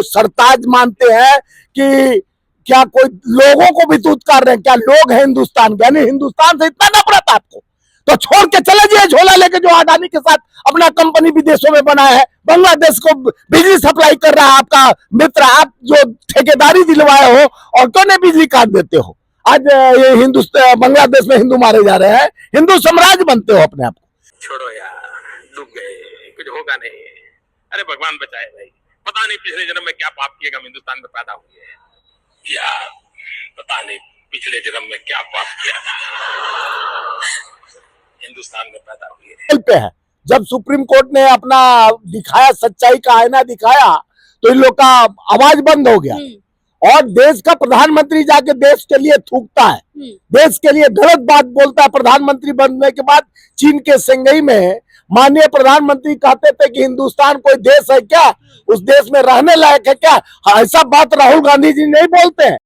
सरताज मानते हैं कि क्या कोई लोगों को भी तुत्कार रहे हैं, क्या लोग हैं हिंदुस्तान के, यानी हिंदुस्तान से इतना नफरत आपको, तो छोड़ के चले जाइए झोला लेके जो अडानी के साथ अपना कंपनी विदेशों में बनाया है, बांग्लादेश को बिजली सप्लाई कर रहा है आपका मित्र, आप जो ठेकेदारी दिलवाए हो और क्यों नहीं बिजली काट देते हो। आज ये हिंदुस्तान बांग्लादेश में हिंदू मारे जा रहे हैं, हिंदू साम्राज्य बनते हो अपने आप को। छोड़ो यार, डूब गए, कुछ होगा नहीं। अरे भगवान बचाए भाई, पता नहीं पिछले जन्म में क्या पाप किए हम हिंदुस्तान में पैदा हुए हैं यार, पता नहीं पिछले जन्म में क्या पाप किया था, हिंदुस्तान में पैदा हुए पे है। जब सुप्रीम कोर्ट ने अपना दिखाया, सच्चाई का आईना दिखाया, तो इन लोग का आवाज बंद हो गया और देश का प्रधानमंत्री जाके देश के लिए थूकता है, देश के लिए गलत बात बोलता है। प्रधानमंत्री बनने के बाद चीन के शेंघई में माननीय प्रधानमंत्री कहते थे कि हिंदुस्तान कोई देश है क्या, उस देश में रहने लायक है क्या, ऐसा बात राहुल गांधी जी नहीं बोलते हैं।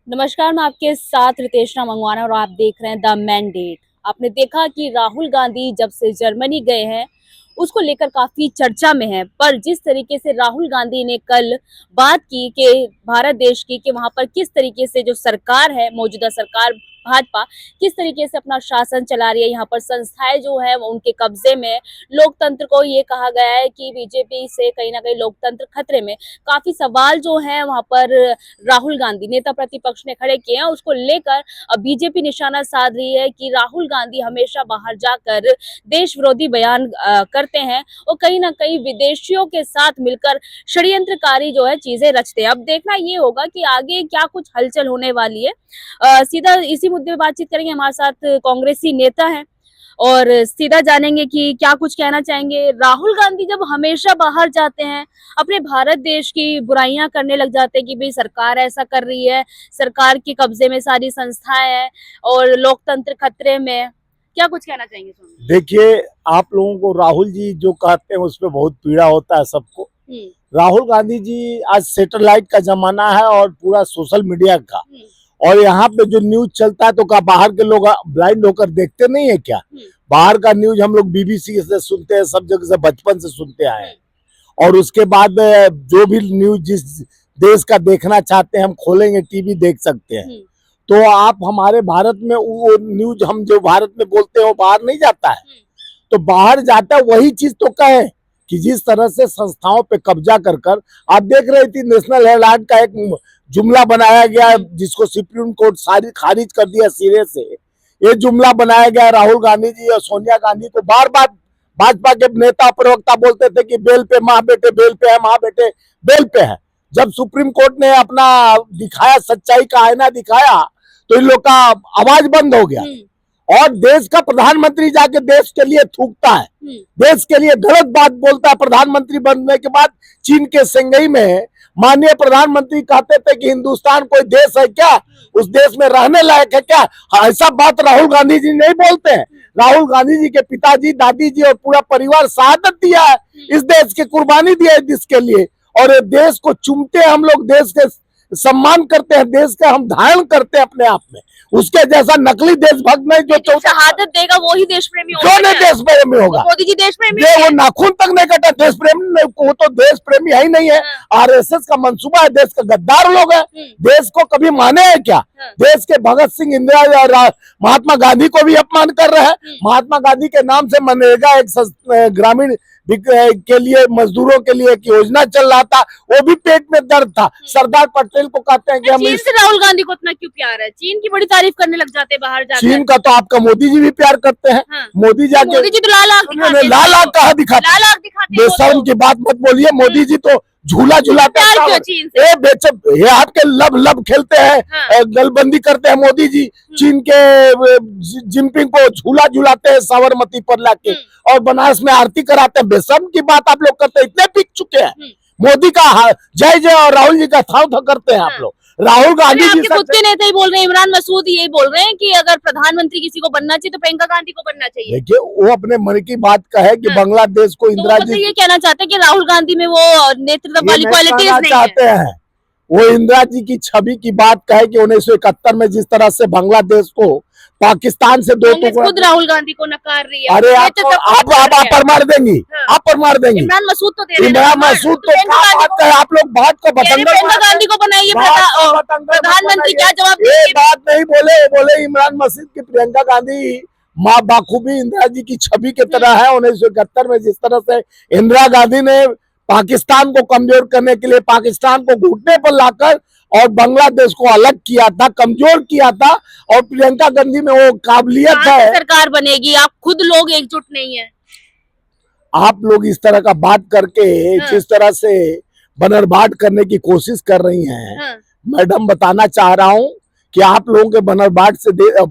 नमस्कार, मैं आपके साथ रितेशना मंगवाना और आप देख रहे हैं द मैंडेट। आपने देखा कि राहुल गांधी जब से जर्मनी गए हैं उसको लेकर काफी चर्चा में है, पर जिस तरीके से राहुल गांधी ने कल बात की कि भारत देश की कि वहां पर किस तरीके से जो सरकार है, मौजूदा सरकार भाजपा किस तरीके से अपना शासन चला रही है, यहाँ पर संस्थाएं जो है उनके कब्जे में, लोकतंत्र को ये कहा गया है कि बीजेपी से कहीं ना कहीं लोकतंत्र खतरे में। काफी सवाल जो है वहां पर राहुल गांधी नेता प्रतिपक्ष ने खड़े किए हैं, उसको लेकर अब बीजेपी निशाना साध रही है कि राहुल गांधी हमेशा बाहर जाकर देश विरोधी बयान करते हैं और कहीं ना कहीं विदेशियों के साथ मिलकर षड्यंत्रकारी जो है चीजें रचते हैं। अब देखना ये होगा कि आगे क्या कुछ हलचल होने वाली है। सीधा इसी मुद्दे पे बातचीत करेंगे, हमारे साथ कांग्रेसी नेता हैं और सीधा जानेंगे कि क्या कुछ कहना चाहेंगे। राहुल गांधी जब हमेशा बाहर जाते हैं अपने भारत देश की बुराइयां करने लग जाते हैं कि भाई सरकार ऐसा कर रही है, सरकार के कब्जे में सारी संस्थाएं हैं और लोकतंत्र खतरे में है, क्या कुछ कहना चाहेंगे? देखिए, आप लोगों को राहुल जी जो कहते हैं उस पर बहुत पीड़ा होता है सबको। राहुल गांधी जी, आज सैटेलाइट का जमाना है और पूरा सोशल मीडिया का, और यहाँ पे जो न्यूज चलता है तो क्या बाहर के लोग ब्लाइंड होकर देखते नहीं है क्या? बाहर का न्यूज हम लोग बीबीसी से सुनते हैं, सब जगह से बचपन से सुनते आए हैं, और उसके बाद जो भी न्यूज जिस देश का देखना चाहते हैं हम खोलेंगे टीवी देख सकते हैं। तो आप हमारे भारत में वो न्यूज हम जो भारत में बोलते हैं वो बाहर नहीं जाता है, तो बाहर जाता है वही चीज तो कहे कि जिस तरह से संस्थाओं पे कब्जा कर कर आप देख रही थी, नेशनल हेराल्ड का एक जुमला बनाया गया जिसको सुप्रीम कोर्ट सारी खारिज कर दिया सिरे से। ये जुमला बनाया गया, राहुल गांधी जी और सोनिया गांधी को बार बार भाजपा के नेता प्रवक्ता बोलते थे कि बेल पे माँ बेटे, बेल पे है माँ बेटे, बेल पे है। जब सुप्रीम कोर्ट ने अपना दिखाया, सच्चाई का आईना दिखाया, तो इन लोग का आवाज बंद हो गया और देश का प्रधानमंत्री जाके देश के लिए थूकता है, देश के लिए गलत बात बोलता है। प्रधानमंत्री बनने के बाद चीन के शेंघई में माननीय प्रधानमंत्री कहते थे कि हिंदुस्तान कोई देश है क्या, उस देश में रहने लायक है क्या, ऐसा बात राहुल गांधी जी नहीं बोलते हैं। राहुल गांधी जी के पिताजी, दादी जी और पूरा परिवार शहादत दिया है, इस देश की कुर्बानी दिया है देश के लिए, और ये देश को चूमते हैं हम लोग, देश के सम्मान करते हैं, देश का हम धारण करते हैं अपने आप में। उसके जैसा नकली देशभक्त नहीं जो शहादत देगा वो ही देश प्रेमी होगा। क्यों नहीं देश प्रेमी होगा? मोदी जी देश प्रेमी वो नाखून तक नहीं कटा, देश प्रेमी नहीं, वो तो देश प्रेमी है ही नहीं है। आरएसएस का मंसूबा है, देश का गद्दार लोग है, देश को कभी माने हैं क्या? देश के भगत सिंह, इंदिरा और महात्मा गांधी को भी अपमान कर रहे हैं। महात्मा गांधी के नाम से मनरेगा एक ग्रामीण के लिए, मजदूरों के लिए एक योजना चल रहा था, वो भी पेट में दर्द था। सरदार पटेल को कहते हैं कि हम चीन से राहुल गांधी को इतना क्यों प्यार है? चीन की बड़ी तारीफ करने लग जाते हैं बाहर जाकर। चीन का तो आपका मोदी जी भी प्यार करते हैं। मोदी जी तो लाल आंख दिखाते हैं, लाल आंख कहाँ दिखाते? लाल आंख दिखाते हैं। बेशर्म की बात मत बोलिए, मोदी जी तो झूला झुलाते हैं, ये आपके लब लब खेलते हैं, गलबंदी करते हैं मोदी जी। चीन के जिनपिंग को झूला झुलाते हैं साबरमती पर लाके, और बनारस में आरती कराते हैं। बेशर्म की बात आप लोग करते हैं, इतने बिक चुके हैं। मोदी का जय जय और राहुल जी का थाव करते हैं आप लोग। राहुल गांधी जी खुद के नेता ही बोल रहे हैं, इमरान मसूद यही बोल रहे हैं कि अगर प्रधानमंत्री किसी को बनना चाहिए तो प्रियंका गांधी को बनना चाहिए। देखिए, वो अपने मन की बात कहे कि बांग्लादेश को इंदिरा जी ये कहना चाहते हैं कि राहुल गांधी में वो नेतृत्व वाली क्वालिटीज नहीं चाहते हैं। वो इंदिरा जी की छवि की बात कहे कि 1971 में जिस तरह से बांग्लादेश को पाकिस्तान से दो कांग्रेस खुद राहुल गांधी को नकार रही है। अरे ये आप तो सब आप परमार देंगी, हाँ। आप परमार देंगी। इमरान मसूद तो दे रहे हैं ना, इमरान मसूद तो प्रियंका क्या गांधी बात है, आप लोग बात को प्रियंका गांधी को बनाइए प्रधानमंत्री, क्या जवाब ये देंगे? बात नहीं बोले, बोले इमरान मसीद की प्रियंका गांधी माँ बाखूबी इंदिरा जी की छवि की तरह है। 1971 में जिस तरह से इंदिरा गांधी ने पाकिस्तान को कमजोर करने के लिए पाकिस्तान को घुटने पर लाकर और बांग्लादेश को अलग किया था, कमजोर किया था, और प्रियंका गांधी में वो काबिलियत कहाँ से है। सरकार बनेगी? आप खुद लोग एकजुट नहीं है। आप लोग इस तरह का बात करके हाँ। जिस तरह से बनरबाट करने की कोशिश कर रही हैं, हाँ। मैडम बताना चाह रहा हूं कि आप लोगों के बनरबाट से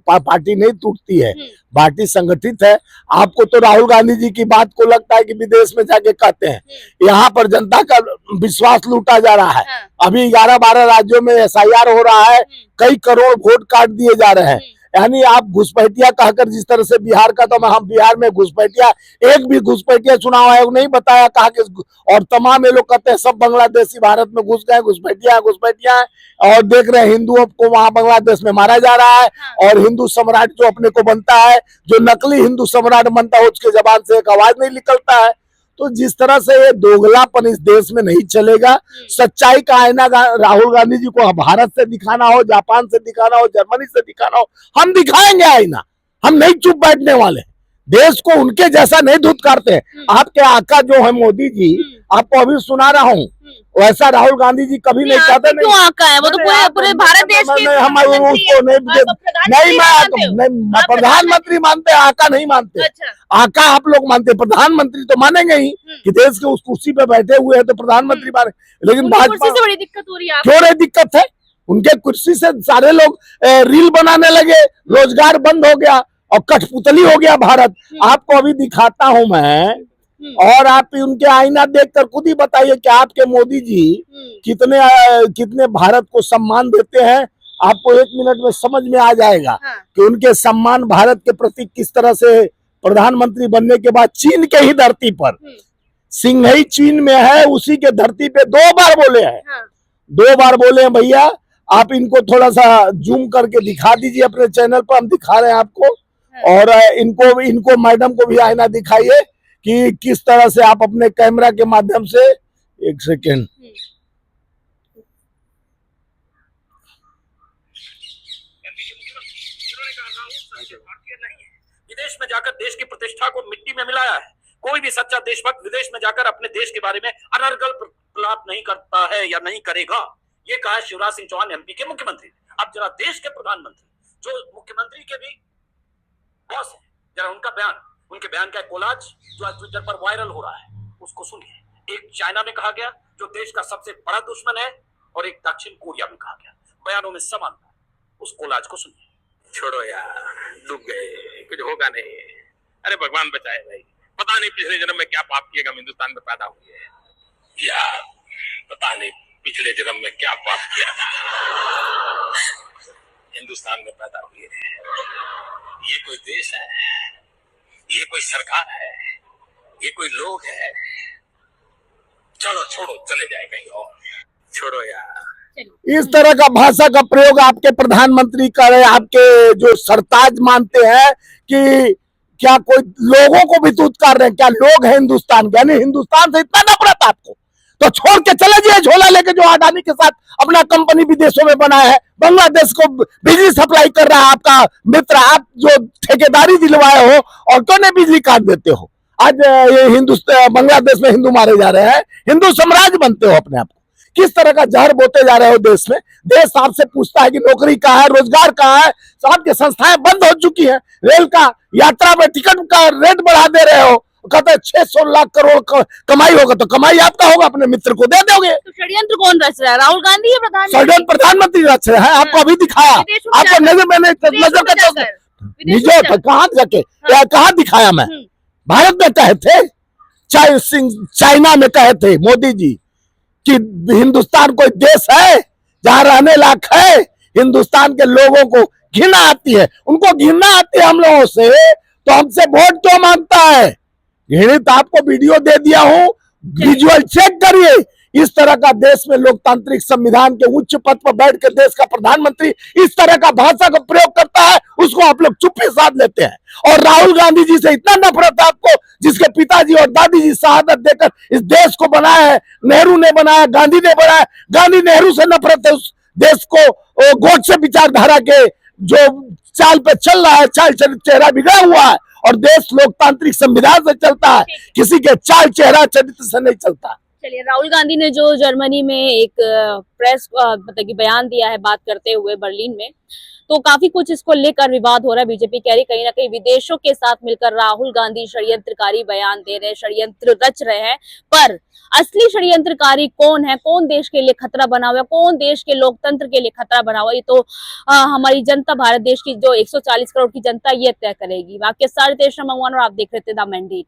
पार्टी नहीं टूटती है, पार्टी संगठित है। आपको तो राहुल गांधी जी की बात को लगता है कि विदेश में जाके कहते हैं, यहाँ पर जनता का विश्वास लूटा जा रहा है। हाँ। अभी 11-12 राज्यों में SIR हो रहा है, कई करोड़ वोट काट दिए जा रहे हैं। यानी आप घुसपैठिया कहकर जिस तरह से बिहार का, तो हम बिहार में घुसपैठिया, एक भी घुसपैठिया चुनाव आयोग नहीं बताया, कहा कि, और तमाम ये लोग कहते हैं सब बांग्लादेशी भारत में घुस गए, घुसपैठिया घुसपैठिया, और देख रहे हैं हिंदुओं को वहां बांग्लादेश में मारा जा रहा है। और हिंदू सम्राट जो अपने को बनता है, जो नकली हिंदू सम्राट बनता है, उसके जबान से एक आवाज नहीं निकलता है। तो जिस तरह से ये दोगलापन इस देश में नहीं चलेगा। सच्चाई का आईना राहुल गांधी जी को भारत से दिखाना हो, जापान से दिखाना हो, जर्मनी से दिखाना हो, हम दिखाएंगे आईना। हम नहीं चुप बैठने वाले, देश को उनके जैसा नहीं धुतकारते। आपके आका जो है मोदी जी, आपको अभी सुना रहा हूँ, वैसा राहुल गांधी जी कभी नहीं चाहते। क्यों आका है? वो तो पूरे भारत देश के हम उसको नहीं प्रधानमंत्री मानते, आका नहीं मानते। अच्छा। आका आप लोग मानते, प्रधानमंत्री तो मानेंगे ही कि देश के उस कुर्सी पे बैठे हुए हैं तो प्रधानमंत्री माने। लेकिन भाजपा से बड़ी दिक्कत हो रही है। क्यों नहीं दिक्कत है? उनके कुर्सी से सारे लोग रील बनाने लगे, रोजगार बंद हो गया और कठपुतली हो गया भारत। आपको अभी दिखाता हूं मैं, और आप उनके आईना देखकर खुद ही बताइए कि आपके मोदी जी कितने भारत को सम्मान देते हैं। आपको 1 मिनट में समझ में आ जाएगा कि उनके सम्मान भारत के प्रति किस तरह से। प्रधानमंत्री बनने के बाद चीन के ही धरती पर, सिंघई चीन में है, उसी के धरती पे 2 बार बोले हैं। 2 बार बोले हैं भैया। आप इनको थोड़ा सा जूम करके दिखा दीजिए अपने चैनल पर, हम दिखा रहे हैं आपको। और इनको मैडम को भी आईना दिखाइए कि किस तरह से आप अपने कैमरा के माध्यम से, 1 सेकेंड, विदेश में जाकर देश की प्रतिष्ठा को मिट्टी में मिलाया है। कोई भी सच्चा देशभक्त विदेश में जाकर अपने देश के बारे में अनर्गल प्रलाप नहीं करता है या नहीं करेगा। ये कहा शिवराज सिंह चौहान MP के मुख्यमंत्री। अब जरा देश के प्रधानमंत्री, जो मुख्यमंत्री के भी बॉस है, जरा उनके बयान का कोलाज जो आज ट्विटर पर वायरल हो रहा है, उसको सुनिए। एक चाइना में कहा गया जो देश का सबसे बड़ा दुश्मन है, और एक दक्षिण कोरिया में कहा गया, बयानों में समानता। उस कोलाज को सुनिए। छोड़ो यार, डूब गए, कुछ होगा नहीं। अरे भगवान बचाए भाई, पता नहीं पिछले जन्म में क्या पाप किए, हम हिंदुस्तान में पैदा हुए हैं। यार पता नहीं पिछले जन्म में क्या पाप किया था, हिंदुस्तान में पैदा हुए हैं। ये कोई देश है, ये कोई सरकार है, ये कोई लोग है? चलो छोड़ो, चले जाए कहीं और, छोड़ो यार। इस तरह का भाषा का प्रयोग आपके प्रधानमंत्री करे। आपके जो सरताज मानते हैं कि क्या कोई लोगों को भी तुत्कार रहे हैं? क्या लोग हैं हिंदुस्तान के? यानी हिंदुस्तान से इतना नफरत आपको, तो छोड़ के चले जाइए झोला लेके, जो अडानी के साथ अपना कंपनी विदेशों में बनाया है, बांग्लादेश को बिजली सप्लाई कर रहा है आपका मित्र। आप जो ठेकेदारी दिलवाए हो और क्यों नहीं बिजली काट देते हो? आज ये हिंदुस्तान बांग्लादेश में हिंदू मारे जा रहे हैं, हिंदू साम्राज्य बनते हो अपने आप को। किस तरह का जहर बोते जा रहे हो देश में? देश आपसे पूछता है कि नौकरी कहाँ है, रोजगार कहाँ है? आपकी संस्थाएं बंद हो चुकी हैं। रेल का यात्रा में टिकट का रेट बढ़ा दे रहे हो, कहते हैं 600 लाख करोड़ कमाई होगा, तो कमाई आपका होगा, अपने मित्र को दे दोगे। तो षड्यंत्र कौन रच रहा है? राहुल गांधी या प्रधानमंत्री? षड्यंत्र प्रधानमंत्री रच रहे हैं। आपको अभी दिखाया, आपको नजर मैंने नजर का कहाँ जाके कहाँ दिखाया मैं? भारत में कहे थे, चाइना में कहे थे मोदी जी कि हिंदुस्तान कोई देश है जहां रहने लायक है। हिंदुस्तान के लोगों को घृणा आती है, उनको घृणा आती है हम लोगों से, तो हमसे वोट क्यों मांगता है? घृणित आपको वीडियो दे दिया हूं, विजुअल चेक करिए इस तरह का देश में लोकतांत्रिक संविधान के उच्च पद पर बैठ कर देश का प्रधानमंत्री इस तरह का भाषा का प्रयोग करता है, उसको आप लोग चुप्पी साध लेते हैं। और राहुल गांधी जी से इतना नफरत है आपको, जिसके पिताजी और दादी जी शहादत देकर इस देश को बनाया है। नेहरू ने बनाया, गांधी ने बनाया। गांधी नेहरू से नफरत है, उस देश को गोडसे विचारधारा के जो चाल पे चल रहा है, चाल चेहरा बिगड़ा हुआ है। और देश लोकतांत्रिक संविधान से चलता है, किसी के चाल चेहरा चरित्र से नहीं चलता। चलिए, राहुल गांधी ने जो जर्मनी में एक प्रेस मतलब कि बयान दिया है बात करते हुए बर्लिन में, तो काफी कुछ इसको लेकर विवाद हो रहा है। बीजेपी कह रही कहीं ना कहीं विदेशों के साथ मिलकर राहुल गांधी षड्यंत्रकारी बयान दे रहे हैं, षड्यंत्र रच रहे हैं। पर असली षड्यंत्रकारी कौन है, कौन देश के लिए खतरा बना हुआ है, कौन देश के लोकतंत्र के लिए खतरा बना हुआ है, ये तो हमारी जनता, भारत देश की जो 140 करोड़ की जनता ये तय करेगी। बाकी सारे देश मंगवाना, और आप देख रहे थे द मैंडेट।